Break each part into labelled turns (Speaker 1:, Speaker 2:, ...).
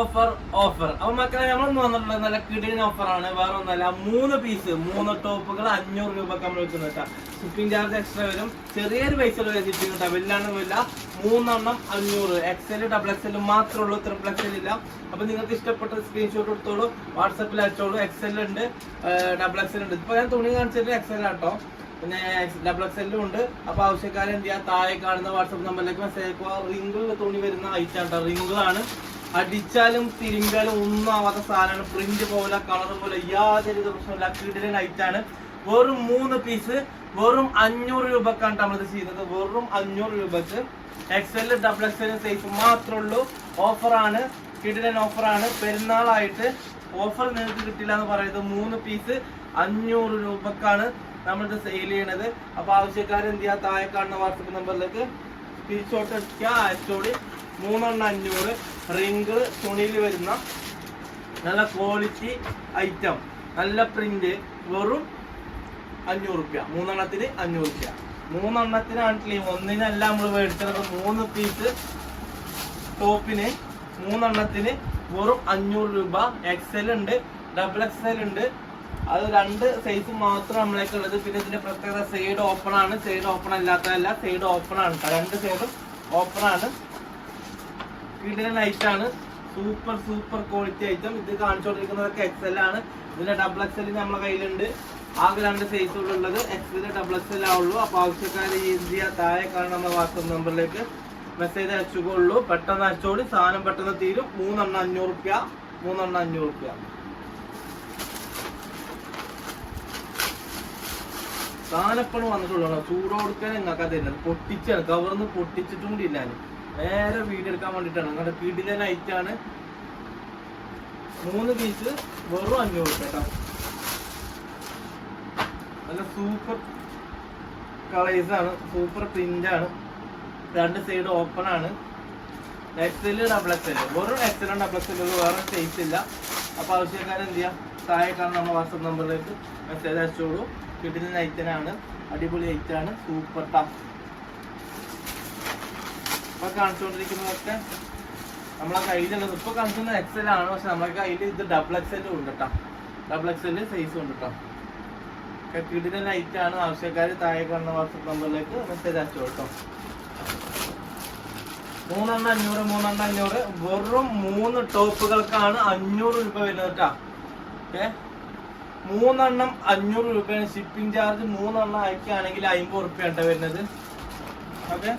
Speaker 1: Offer offer. അപ്പൊ മക്കളെ നമ്മളൊന്ന് വന്നിട്ടുള്ളത് നല്ല കിടിലൻ ഓഫറാണ്. വേറെ ഒന്നല്ല, 3 പീസ് 3 ടോപ്പുകൾ 500 രൂപക്ക് നമ്മൾ വെക്കുന്നത് കേട്ടോ. ഷിപ്പിംഗ് ചാർജ് എക്സ്ട്രാ വരും, ചെറിയൊരു പൈസ ഷിപ്പിംഗ് കേട്ടോ, വല്ലാണ്ടൊന്നുമില്ല. 3 എണ്ണം 500. എക്സൽ ഡബിൾ എക്സൽ മാത്രമേ ഉള്ളൂ, ട്രിപ്പിൾ എക്സൽ ഇല്ല. അപ്പൊ നിങ്ങൾക്ക് ഇഷ്ടപ്പെട്ട സ്ക്രീൻഷോട്ട് എടുത്തോളൂ, വാട്സപ്പിൽ അയച്ചോളൂ. എക്സൽ ഉണ്ട്, ഡബിൾ എക്സൽ ഉണ്ട്. ഇപ്പൊ ഞാൻ തുണി കാണിച്ചിട്ട് എക്സൽ ആട്ടോ, പിന്നെ ഡബിൾ എക്സെല്ലും ഉണ്ട്. അപ്പൊ ആവശ്യക്കാരെ എന്ത് ചെയ്യാം, താഴെ കാണുന്ന വാട്സപ്പ് നമ്പറിലേക്ക് മെസ്സേജ് അയക്കുക. റിംഗിൾ തുണി വരുന്ന ഐറ്റം കേട്ടോ, റിംഗിളാണ്. അടിച്ചാലും തിരുമ്പിയാലും ഒന്നും ആവാത്ത സാധനമാണ്. പ്രിന്റ് പോലെ കളർ പോലെ യാതൊരു പ്രശ്നമില്ല, കിടിലൻ ഐറ്റാണ്. വെറും 3 പീസ് വെറും 500 രൂപക്കാണ് നമ്മളിത് ചെയ്യുന്നത്. വെറും 500 രൂപക്ക് എക്സൽ ഡബിൾ എക്സൽ സൈസ് മാത്രമേ ഉള്ളൂ. ഓഫറാണ്, കിടിലൻ ഓഫറാണ്. പെരുന്നാളായിട്ട് ഓഫർ നിങ്ങൾക്ക് കിട്ടില്ല എന്ന് പറയുന്നത്. 3 പീസ് 500 രൂപക്കാണ് നമ്മളിത് സെയിൽ ചെയ്യണത്. അപ്പൊ ആവശ്യക്കാർ എന്ത് ചെയ്യാ, താഴെ കാണുന്ന വാട്സപ്പ് നമ്പറിലേക്ക് സ്ക്രീൻഷോട്ട് എടുക്കുക, അയച്ചോളി. 3 എണ്ണം 500. റിംഗിൾ തുണിയിൽ വരുന്ന നല്ല ക്വാളിറ്റി ഐറ്റം, നല്ല പ്രിന്റ്, വെറും 500 രൂപ. 3 എണ്ണത്തിന് 500 രൂപ. 3 എണ്ണത്തിനാണ്, ഒന്നിനല്ല നമ്മൾ മേടിച്ചത്. 3 പീസ് ടോപ്പിന് 3 എണ്ണത്തിന് വെറും 500 രൂപ. എക്സൽ ഉണ്ട്, ഡബിൾ എക്സൽ ഉണ്ട്. അത് 2 സൈസ് മാത്രം നമ്മളേക്ക് ഉള്ളത്. പിന്നെ ഇതിന്റെ പ്രത്യേകത സൈഡ് ഓപ്പൺ ആണ്. സൈഡ് ഓപ്പൺ അല്ലാത്തതല്ല, സൈഡ് ഓപ്പൺ ആണ്. 2 സൈഡും ഓപ്പൺ ആണ്. കിടിലൻ ഐറ്റാണ്, സൂപ്പർ സൂപ്പർ ക്വാളിറ്റി ഐറ്റം. ഇത് കാണിച്ചുകൊണ്ടിരിക്കുന്നതൊക്കെ എക്സൽ ആണ്. ഇതിന്റെ ഡബിൾ എക്സൽ നമ്മളെ കയ്യിലുണ്ട്. ആകെ 2 സൈസുകളുള്ളത്. എക്സൽ ഡബിൾ എക്സൽ ആവുള്ളൂ. അപ്പൊ ആവശ്യക്കാരെ ഇന്ത്യ താഴെ കാണുന്ന നമ്മുടെ വാട്സപ്പ് നമ്പറിലേക്ക് മെസ്സേജ് അയച്ചുകൊള്ളൂ. പെട്ടെന്ന് അയച്ചോളി, സാധനം പെട്ടെന്ന് തീരും. 3 എണ്ണം 500 രൂപ. 3 എണ്ണം 500 രൂപ. സാധനപ്പണ് വന്നിട്ടുള്ളൂ. ചൂട് കൊടുക്കാൻ നിങ്ങൾക്ക് തരുന്നത് പൊട്ടിച്ചാണ്, കവർന്ന് പൊട്ടിച്ചിട്ടും കൂടി ഇല്ല. നേരെ വീഡിയോ എടുക്കാൻ വേണ്ടിയിട്ടാണ്. നിങ്ങളുടെ കിടിലൻ ഐറ്റാണ്. 3 പീസ് വെറും 500 രൂപ കേട്ടോ. നല്ല സൂപ്പർ കളേഴ്സ് ആണ്, സൂപ്പർ പ്രിന്റ് ആണ്. 2 സൈഡ് ഓപ്പൺ ആണ്. എക്സൽ ഡബിൾ എക്സൽ, വെറും എക്സലും ഡബിൾ എക്സലും, വേറെ സൈസ് ഇല്ല. അപ്പൊ ആവശ്യക്കാരെ എന്ത് ചെയ്യാം, താഴെ കാണുന്ന നമ്മുടെ വാട്സപ്പ് നമ്പറിലേക്ക് മെസ്സേജ് അയച്ചോളൂ. കിടിലൻ ഐറ്റനാണ്, അടിപൊളി ഐറ്റാണ്, സൂപ്പർ ടഫ്. ഇപ്പൊ കാണിച്ചുകൊണ്ടിരിക്കുന്നതൊക്കെ നമ്മളെ കയ്യിലുള്ളത്. ഇപ്പൊ കാണിക്കുന്നത് എക്സൽ ആണ്, പക്ഷെ നമ്മളെ കയ്യിൽ ഇത് ഡബിൾ എക്സൽ ഉണ്ട് കേട്ടോ. ഡബിൾ എക്സൽ സൈസ് ഉണ്ട് കേട്ടോ. കിടിലൻ ഐറ്റാണ്. ആവശ്യക്കാർ താഴെ കാണുന്ന വാട്സപ്പ് നമ്പറിലേക്ക് മെസ്സേജ് അയച്ചു കേട്ടോ. 3 എണ്ണം 500. 3 എണ്ണം 500. വെറും 3 ടോപ്പുകൾക്കാണ് 500 രൂപ വരുന്നത് കേട്ടോ. ഓക്കെ, 3 എണ്ണം 500 രൂപയാണ്. ഷിപ്പിംഗ് ചാർജ് 3 എണ്ണം അയക്കുകയാണെങ്കിൽ 50 രൂപയാണ് വരുന്നത്. ഓക്കെ,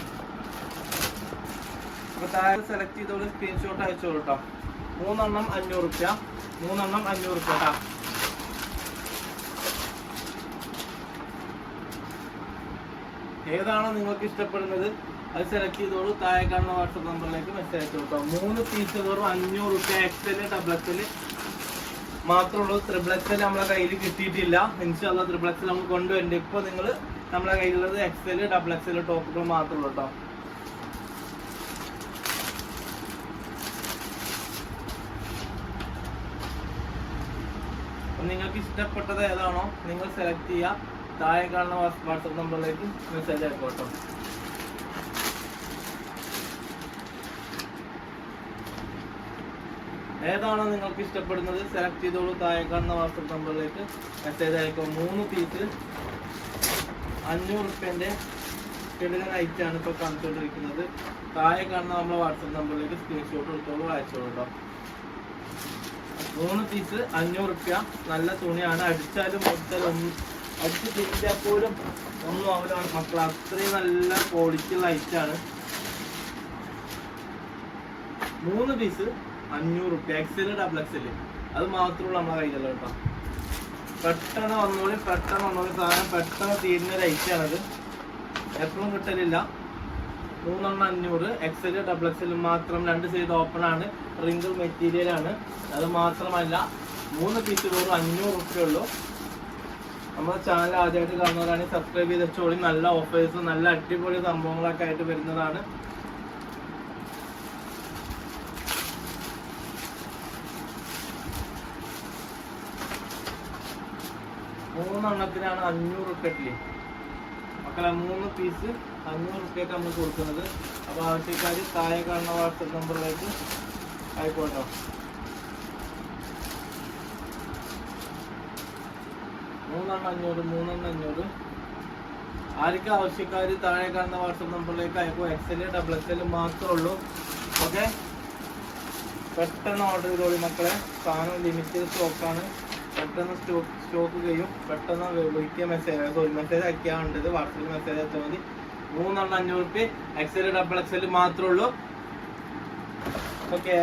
Speaker 1: അപ്പൊ താഴെ സെലക്ട് ചെയ്തോളൂ, സ്ക്രീൻഷോട്ട് അയച്ചോളൂ കേട്ടോ. 3 എണ്ണം 500 രൂപ. 3 എണ്ണം 500 രൂപ കേട്ടോ. ഏതാണോ നിങ്ങൾക്ക് ഇഷ്ടപ്പെടുന്നത് അത് സെലക്ട് ചെയ്തോളൂ. താഴെ കാണുന്ന വാട്സപ്പ് നമ്പറിലേക്ക് മെസ്സേജ് അയച്ചു കേട്ടോ. 3 പീസ് വെറും 500 രൂപ. എക്സൽ ഡബിൾ എക്സൽ മാത്രമേ ഉള്ളൂ. ട്രിപ്പിൾ എക്സൽ നമ്മളെ കയ്യിൽ കിട്ടിയിട്ടില്ല. ഇൻഷാല്ലാ ട്രിപ്പിൾ എക്സൽ നമ്മൾ കൊണ്ടുവരുന്നുണ്ട്. ഇപ്പൊ നിങ്ങൾ നമ്മളെ കയ്യിലുള്ളത് എക്സൽ ഡബിൾ എക്സൽ ടോപ്പുകൾ മാത്രമേ ഉള്ളൂ കേട്ടോ. നിങ്ങൾക്ക് ഇഷ്ടപ്പെട്ടത് ഏതാണോ നിങ്ങൾ സെലക്ട് ചെയ്യുക. താഴെ കാണുന്ന വാട്സപ്പ് നമ്പറിലേക്ക് മെസ്സേജ് അയക്കോട്ടോ. ഏതാണോ നിങ്ങൾക്ക് ഇഷ്ടപ്പെടുന്നത് സെലക്ട് ചെയ്തോളൂ. താഴെ കാണുന്ന വാട്സപ്പ് നമ്പറിലേക്ക് മെസ്സേജ് അയക്കും. 3 പീസ് 500 രൂപേന്റെ കിടിലൻ ഐറ്റാണ് ഇപ്പൊ കാണിച്ചുകൊണ്ടിരിക്കുന്നത്. താഴെ കാണുന്ന നമ്മുടെ വാട്സപ്പ് നമ്പറിലേക്ക് സ്ക്രീൻഷോട്ട് എടുത്തോളൂ, അയച്ചോളൂ കേട്ടോ. 3 പീസ് 500 രൂപ. നല്ല തുണിയാണ്. അടിച്ചാലും അടിച്ച് തിരിച്ചാൽ പോലും ഒന്നും ആവില്ല മക്കൾ, അത്രയും നല്ല ക്വാളിറ്റി ഉള്ള ഐറ്റാണ്. 3 പീസ് 500 രൂപ. എക്സൽ ഡബിൾ എക്സൽ അത് മാത്രമുള്ള നമ്മളെ കയ്യിലുള്ള കേട്ടോ. പെട്ടെന്ന് വന്നോളി, പെട്ടെന്ന് വന്നോളി. സാധനം പെട്ടെന്ന് തീരുന്ന ഒരു ഐറ്റാണത്, എപ്പോഴും കിട്ടലില്ല. 3 എണ്ണം 500. എക്സൽ ഡബിൾ എക്സൽ മാത്രം. 2 സൈഡ് ഓപ്പൺ ആണ്. റിംഗിൾ മെറ്റീരിയൽ ആണ്. അത് മാത്രമല്ല 3 പീസ് വെറും 500 രൂപയുള്ളൂ. നമ്മുടെ ചാനൽ ആദ്യമായിട്ട് കാണുന്നവരാണെങ്കിൽ സബ്സ്ക്രൈബ് ചെയ്ത് വെച്ചോളി. നല്ല ഓഫേഴ്സും നല്ല അടിപൊളി സംഭവങ്ങളൊക്കെ ആയിട്ട് വരുന്നതാണ്. മൂന്നെണ്ണത്തിനാണ് 500 രൂപയ്ക്ക് മക്കളെ. 3 പീസ് 500 രൂപയ്ക്ക് നമ്മൾ കൊടുക്കുന്നത്. അപ്പോൾ ആവശ്യക്കാർ താഴെ കാണുന്ന വാട്സപ്പ് നമ്പറിലേക്ക് ആയിക്കോട്ടോ. 3 ആർക്ക് ആവശ്യക്കാര് താഴെ കാണുന്ന വാട്സപ്പ് നമ്പറിലേക്ക് അയക്കും. XL XXL മാത്രമേ ഉള്ളൂ. ഓക്കെ, പെട്ടെന്ന് ഓർഡർ ചെയ്തോളി മക്കളെ. സാധനം ലിമിറ്റഡ് സ്റ്റോക്കാണ്. പെട്ടെന്ന് സ്റ്റോക്ക് ചെയ്യും. പെട്ടെന്ന് വിളിക്കുക, മെസ്സേജ് അയക്കാറുണ്ട്. വാട്സപ്പിൽ മെസ്സേജ് അയച്ചാൽ മതി. 3 500 XL XXL മാത്രമേ ഉള്ളൂ. ഓക്കെ.